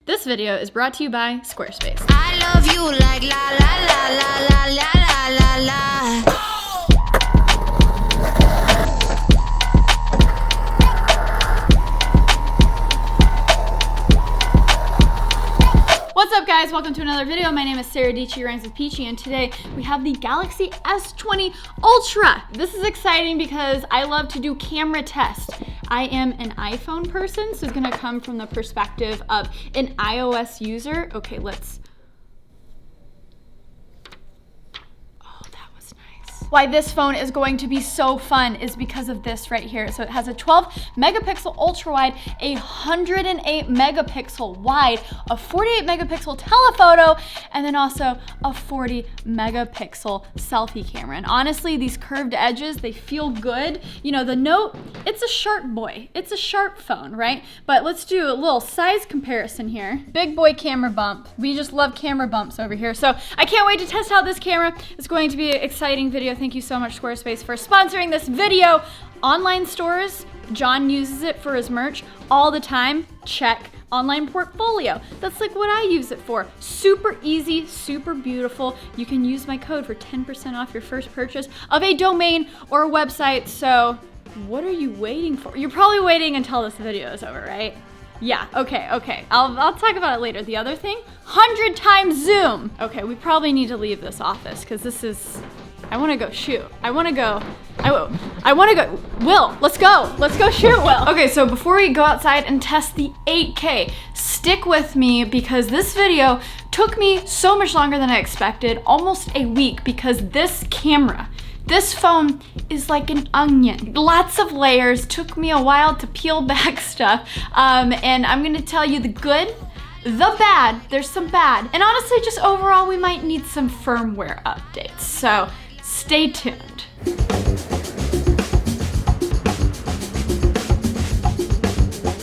This video is brought to you by Squarespace. I love you like la la la la la la la la la. What's up guys, welcome to another video. My name is Saradietschy, rhymes with Peachy, and today we have the Galaxy S20 Ultra. This is exciting because I love to do camera tests. I am an iPhone person, so it's gonna come from the perspective of an iOS user. Okay, let's... Why this phone is going to be so fun is because of this right here. So it has a 12 megapixel ultra wide, a 108 megapixel wide, a 48 megapixel telephoto, and then also a 40 megapixel selfie camera. And honestly, these curved edges, they feel good. You know, the Note, it's a sharp boy. It's a sharp phone, right? But let's do a little size comparison here. Big boy camera bump. We just love camera bumps over here. So I can't wait to test out this camera. It's going to be an exciting video. Thank you so much, Squarespace, for sponsoring this video. Online stores, John uses it for his merch all the time. Check. Online portfolio, that's like what I use it for. Super easy, super beautiful. You can use my code for 10% off your first purchase of a domain or a website. So what are you waiting for? You're probably waiting until this video is over, right? Yeah, okay. I'll talk about it later. The other thing, 100 times zoom. Okay, we probably need to leave this office because this is, I wanna go shoot. I wanna go, Will, let's go shoot, Will. Okay, so before we go outside and test the 8K, stick with me because this video took me so much longer than I expected, almost a week, because this camera, this phone is like an onion. Lots of layers, took me a while to peel back stuff, and I'm gonna tell you the good, the bad, there's some bad, and honestly, just overall, we might need some firmware updates, so stay tuned.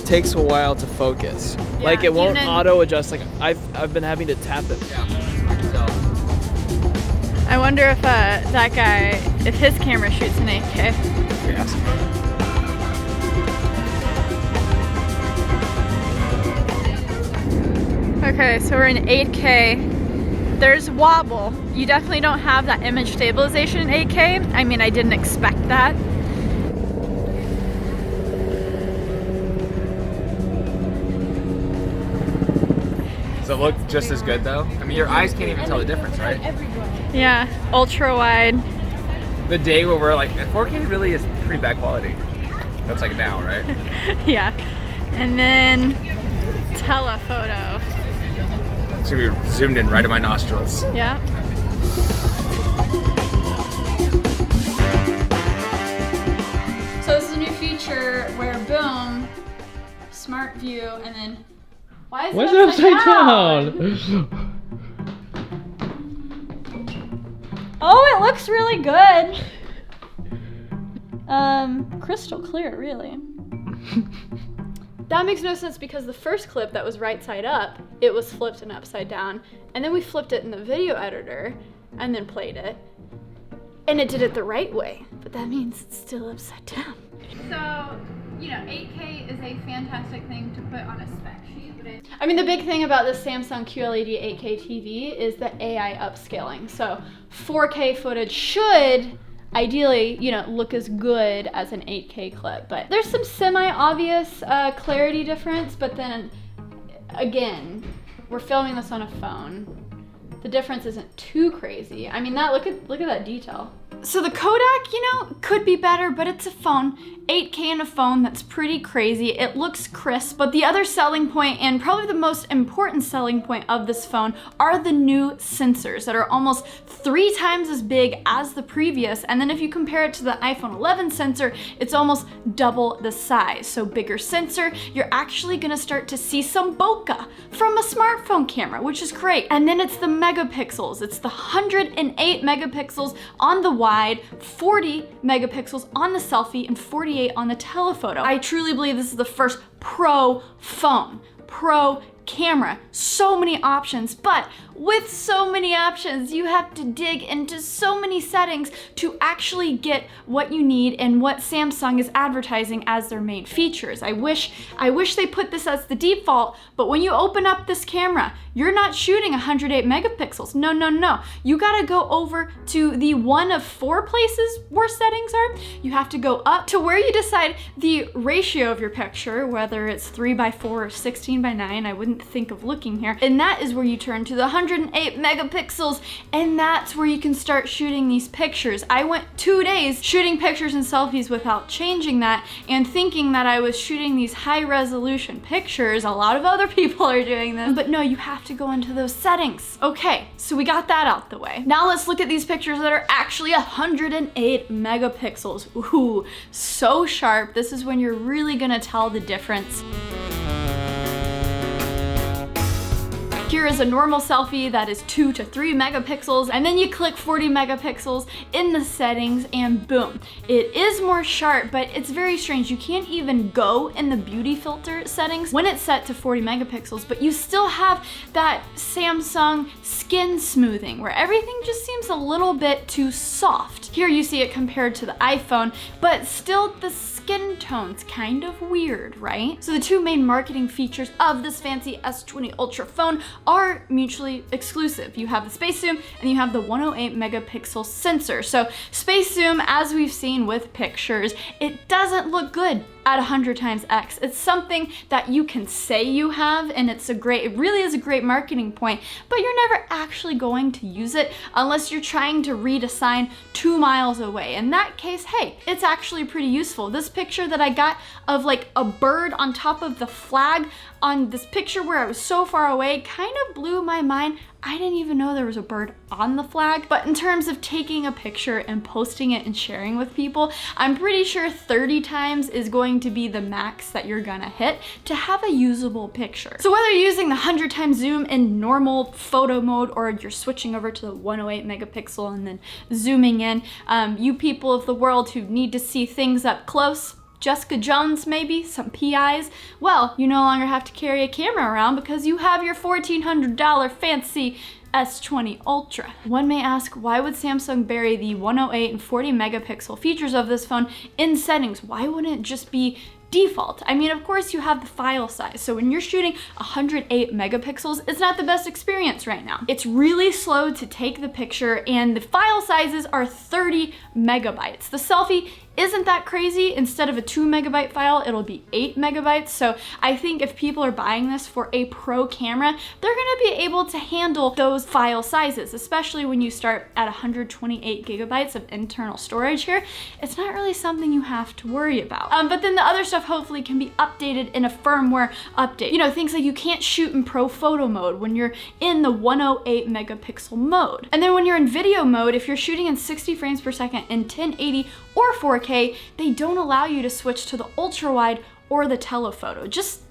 Takes a while to focus. Yeah, like it won't even auto adjust. Like I've been having to tap it. I wonder if that guy, if his camera shoots in 8K. Yes. Okay, so we're in 8K. There's wobble. You definitely don't have that image stabilization in 8K. I mean, I didn't expect that. Does it look just as good though? I mean, your eyes can't even tell the difference, right? Yeah, ultra wide. The day where we're like, 4K really is pretty bad quality. That's like now, right? Yeah. And then telephoto. It's gonna be zoomed in right at my nostrils. Yeah. So this is a new feature where boom, smart view, and then why is it upside down? Oh, it looks really good. Crystal clear, really. That makes no sense because the first clip that was right side up, it was flipped and upside down. And then we flipped it in the video editor and then played it. And it did it the right way, but that means it's still upside down. So, you know, 8K is a fantastic thing to put on a spec sheet. But I mean, the big thing about this Samsung QLED 8K TV is the AI upscaling. So 4K footage should ideally, you know, look as good as an 8K clip, but there's some semi-obvious clarity difference, but then again, we're filming this on a phone. The difference isn't too crazy. I mean, look at that detail. So the Kodak, you know, could be better, but it's a phone. 8K in a phone, that's pretty crazy. It looks crisp, but the other selling point, and probably the most important selling point of this phone, are the new sensors that are almost 3 times as big as the previous. And then if you compare it to the iPhone 11 sensor, it's almost double the size. So bigger sensor, you're actually gonna start to see some bokeh from a smartphone camera, which is great. And then it's the megapixels. It's the 108 megapixels on the wide, 40 megapixels on the selfie, and 48 on the telephoto. I truly believe this is the first pro phone, pro camera. So many options, but with so many options, you have to dig into so many settings to actually get what you need and what Samsung is advertising as their main features. I wish they put this as the default, but when you open up this camera, you're not shooting 108 megapixels. No, no, no. You gotta go over to the one of 4 places where settings are. You have to go up to where you decide the ratio of your picture, whether it's 3:4 or 16:9. I wouldn't think of looking here. And that is where you turn to the 108 megapixels, and that's where you can start shooting these pictures. I went 2 days shooting pictures and selfies without changing that and thinking that I was shooting these high resolution pictures. A lot of other people are doing this, but no, you have to go into those settings. Okay, so we got that out the way. Now let's look at these pictures that are actually 108 megapixels. Ooh, so sharp. This is when you're really gonna tell the difference. Here is a normal selfie that is 2 to 3 megapixels, and then you click 40 megapixels in the settings and boom. It is more sharp, but it's very strange. You can't even go in the beauty filter settings when it's set to 40 megapixels, but you still have that Samsung skin smoothing where everything just seems a little bit too soft. Here you see it compared to the iPhone, but still the skin tone's kind of weird, right? So the 2 main marketing features of this fancy S20 Ultra phone are mutually exclusive. You have the space zoom and you have the 108 megapixel sensor. So space zoom, as we've seen with pictures, it doesn't look good at 100 times X. It's something that you can say you have, and it really is a great marketing point, but you're never actually going to use it unless you're trying to read a sign 2 miles away. In that case, hey, it's actually pretty useful. This picture that I got of like a bird on top of the flag on this picture where I was so far away kind of blew my mind. I didn't even know there was a bird on the flag. But in terms of taking a picture and posting it and sharing with people, I'm pretty sure 30 times is going to be the max that you're gonna hit to have a usable picture. So whether you're using the 100 times zoom in normal photo mode or you're switching over to the 108 megapixel and then zooming in, you people of the world who need to see things up close, Jessica Jones maybe, some PIs, well, you no longer have to carry a camera around because you have your $1,400 fancy S20 Ultra. One may ask, why would Samsung bury the 108 and 40 megapixel features of this phone in settings? Why wouldn't it just be default? I mean, of course you have the file size. So when you're shooting 108 megapixels, it's not the best experience right now. It's really slow to take the picture and the file sizes are 30 megabytes. The selfie isn't that crazy. Instead of a 2 megabyte file, it'll be 8 megabytes. So I think if people are buying this for a pro camera, they're gonna be able to handle those file sizes, especially when you start at 128 gigabytes of internal storage here. It's not really something you have to worry about. But then the other stuff hopefully can be updated in a firmware update. You know, things like you can't shoot in pro photo mode when you're in the 108 megapixel mode. And then when you're in video mode, if you're shooting in 60 frames per second in 1080 or 4K, they don't allow you to switch to the ultra wide or the telephoto. Just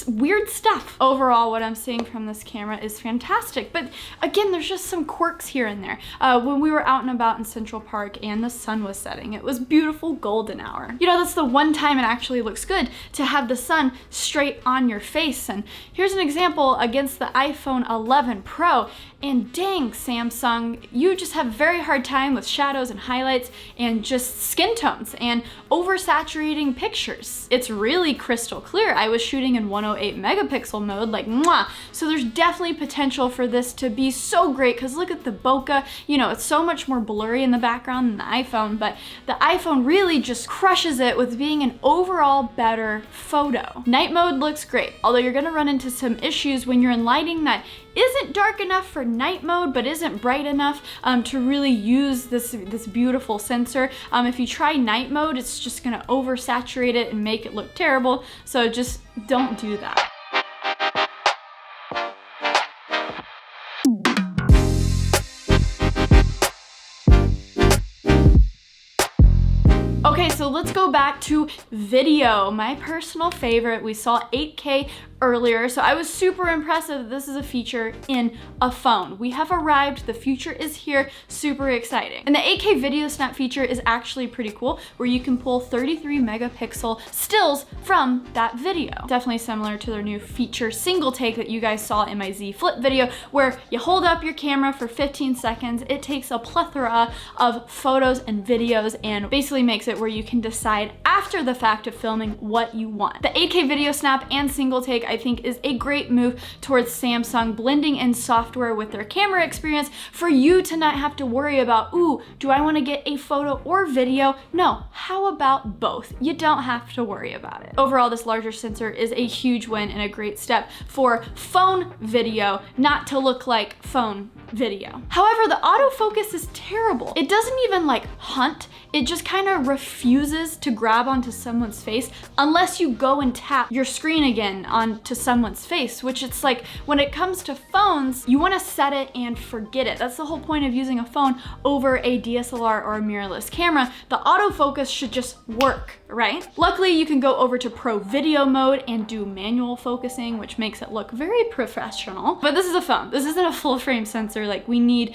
weird stuff. Overall, what I'm seeing from this camera is fantastic, but again, there's just some quirks here and there. When we were out and about in Central Park and the sun was setting, it was beautiful golden hour. You know, that's the one time it actually looks good to have the sun straight on your face. And here's an example against the iPhone 11 Pro. And dang, Samsung, you just have a very hard time with shadows and highlights and just skin tones and oversaturating pictures. It's really crystal clear. I was shooting in 108 megapixel mode, like mwah. So there's definitely potential for this to be so great, because look at the bokeh. You know, it's so much more blurry in the background than the iPhone, but the iPhone really just crushes it with being an overall better photo. Night mode looks great, although you're gonna run into some issues when you're in lighting that isn't dark enough for night mode, but isn't bright enough to really use this beautiful sensor. If you try night mode, it's just gonna oversaturate it and make it look terrible. So just don't do that. Okay, so let's go back to video. My personal favorite. We saw 8K earlier. So I was super impressed that this is a feature in a phone. We have arrived, the future is here, super exciting. And the 8K video snap feature is actually pretty cool, where you can pull 33 megapixel stills from that video. Definitely similar to their new feature single take that you guys saw in my Z Flip video, where you hold up your camera for 15 seconds, it takes a plethora of photos and videos and basically makes it where you can decide after the fact of filming what you want. The 8K video snap and single take I think is a great move towards Samsung blending in software with their camera experience for you to not have to worry about, ooh, do I want to get a photo or video? No, how about both? You don't have to worry about it. Overall, this larger sensor is a huge win and a great step for phone video, not to look like phone video. However, the autofocus is terrible. It doesn't even like hunt. It just kind of refuses to grab onto someone's face unless you go and tap your screen again onto someone's face, which it's like when it comes to phones, you want to set it and forget it. That's the whole point of using a phone over a DSLR or a mirrorless camera. The autofocus should just work, right? Luckily, you can go over to Pro Video mode and do manual focusing, which makes it look very professional. But this is a phone. This isn't a full frame sensor. Like we need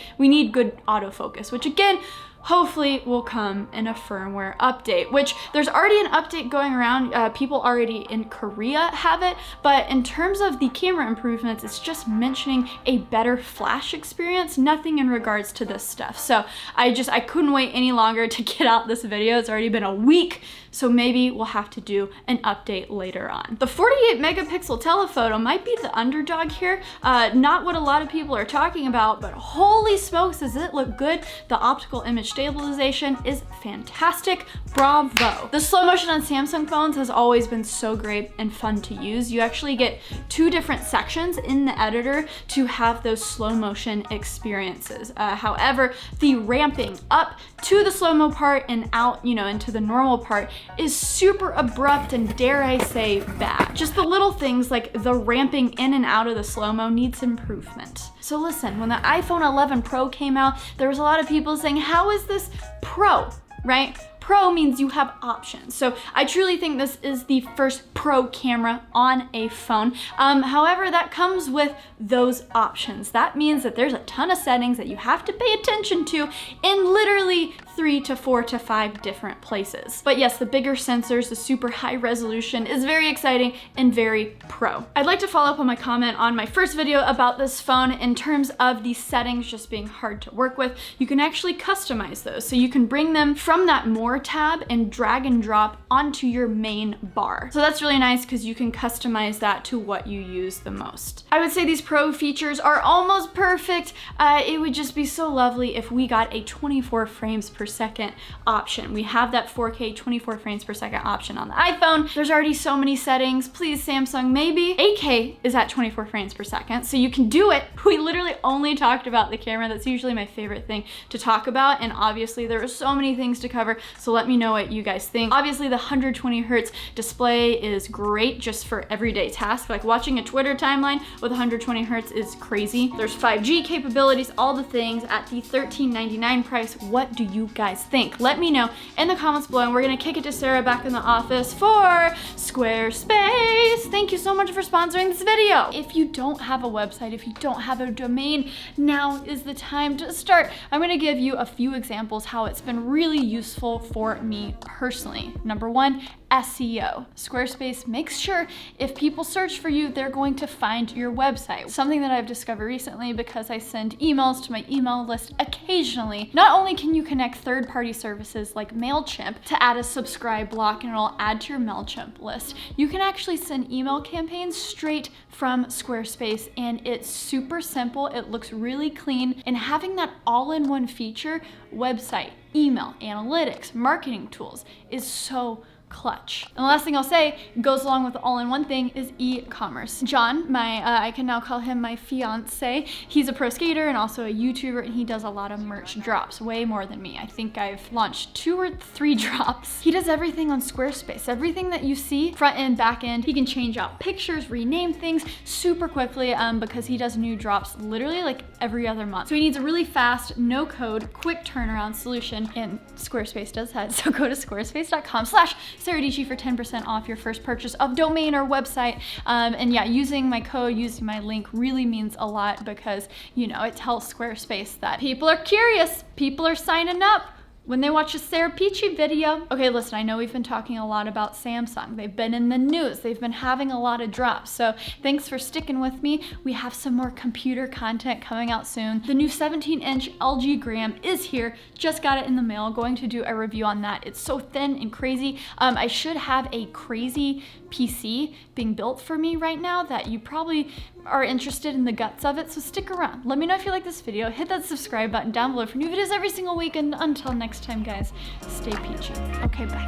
good autofocus, which again, hopefully will come in a firmware update, which there's already an update going around. People already in Korea have it, but in terms of the camera improvements, it's just mentioning a better flash experience, nothing in regards to this stuff. So I couldn't wait any longer to get out this video. It's already been a week, so maybe we'll have to do an update later on. The 48 megapixel telephoto might be the underdog here. Not what a lot of people are talking about, but holy smokes, does it look good. The optical image stabilization is fantastic. Bravo. The slow motion on Samsung phones has always been so great and fun to use. You actually get two different sections in the editor to have those slow motion experiences. However, the ramping up to the slow-mo part and out, into the normal part is super abrupt and, dare I say, bad. Just the little things like the ramping in and out of the slow-mo needs improvement. So listen, when the iPhone 11 Pro came out, there was a lot of people saying, how is this Pro, right? Pro means you have options. So I truly think this is the first Pro camera on a phone. However, that comes with those options. That means that there's a ton of settings that you have to pay attention to in literally 3 to 4 to 5 different places. But yes, the bigger sensors, the super high resolution is very exciting and very pro. I'd like to follow up on my comment on my first video about this phone in terms of the settings just being hard to work with. You can actually customize those. So you can bring them from that More tab and drag and drop onto your main bar. So that's really nice because you can customize that to what you use the most. I would say these pro features are almost perfect. It would just be so lovely if we got a 24 frames per second option. We have that 4K 24 frames per second option on the iPhone. There's already so many settings. Please, Samsung, maybe 8K is at 24 frames per second, so you can do it. We literally only talked about the camera. That's usually my favorite thing to talk about, and obviously there are so many things to cover, so let me know what you guys think. Obviously the 120 hertz display is great just for everyday tasks, like watching a Twitter timeline with 120 hertz is crazy. There's 5G capabilities, all the things at the $13.99 price. What do you guys think? Let me know in the comments below, and we're gonna kick it to Sara back in the office for Squarespace. Thank you so much for sponsoring this video. If you don't have a website, if you don't have a domain, now is the time to start. I'm gonna give you a few examples how it's been really useful for me personally. Number one, SEO. Squarespace makes sure if people search for you, they're going to find your website. Something that I've discovered recently because I send emails to my email list occasionally. Not only can you connect third-party services like MailChimp to add a subscribe block and it'll add to your MailChimp list, you can actually send email campaigns straight from Squarespace, and it's super simple. It looks really clean, and having that all-in-one feature, website, email, analytics, marketing tools, is so clutch. And the last thing I'll say goes along with the all-in-one thing is e-commerce. John, I can now call him my fiance. He's a pro skater and also a YouTuber, and he does a lot of merch drops, way more than me. I think I've launched 2 or 3 drops. He does everything on Squarespace. Everything that you see, front end, back end. He can change out pictures, rename things super quickly because he does new drops literally like every other month. So he needs a really fast, no code, quick turnaround solution, and Squarespace does that. So go to squarespace.com/fiance saradietschy for 10% off your first purchase of domain or website. And yeah, using my code, using my link really means a lot because, you know, it tells Squarespace that people are curious, people are signing up when they watch a Sara Peachy video. Okay, listen, I know we've been talking a lot about Samsung. They've been in the news. They've been having a lot of drops. So thanks for sticking with me. We have some more computer content coming out soon. The new 17-inch LG Gram is here. Just got it in the mail. Going to do a review on that. It's so thin and crazy. I should have a crazy PC being built for me right now that you probably are interested in the guts of it, so stick around. Let me know if you like this video. Hit that subscribe button down below for new videos every single week, and until next time, guys, stay peachy. Okay, bye.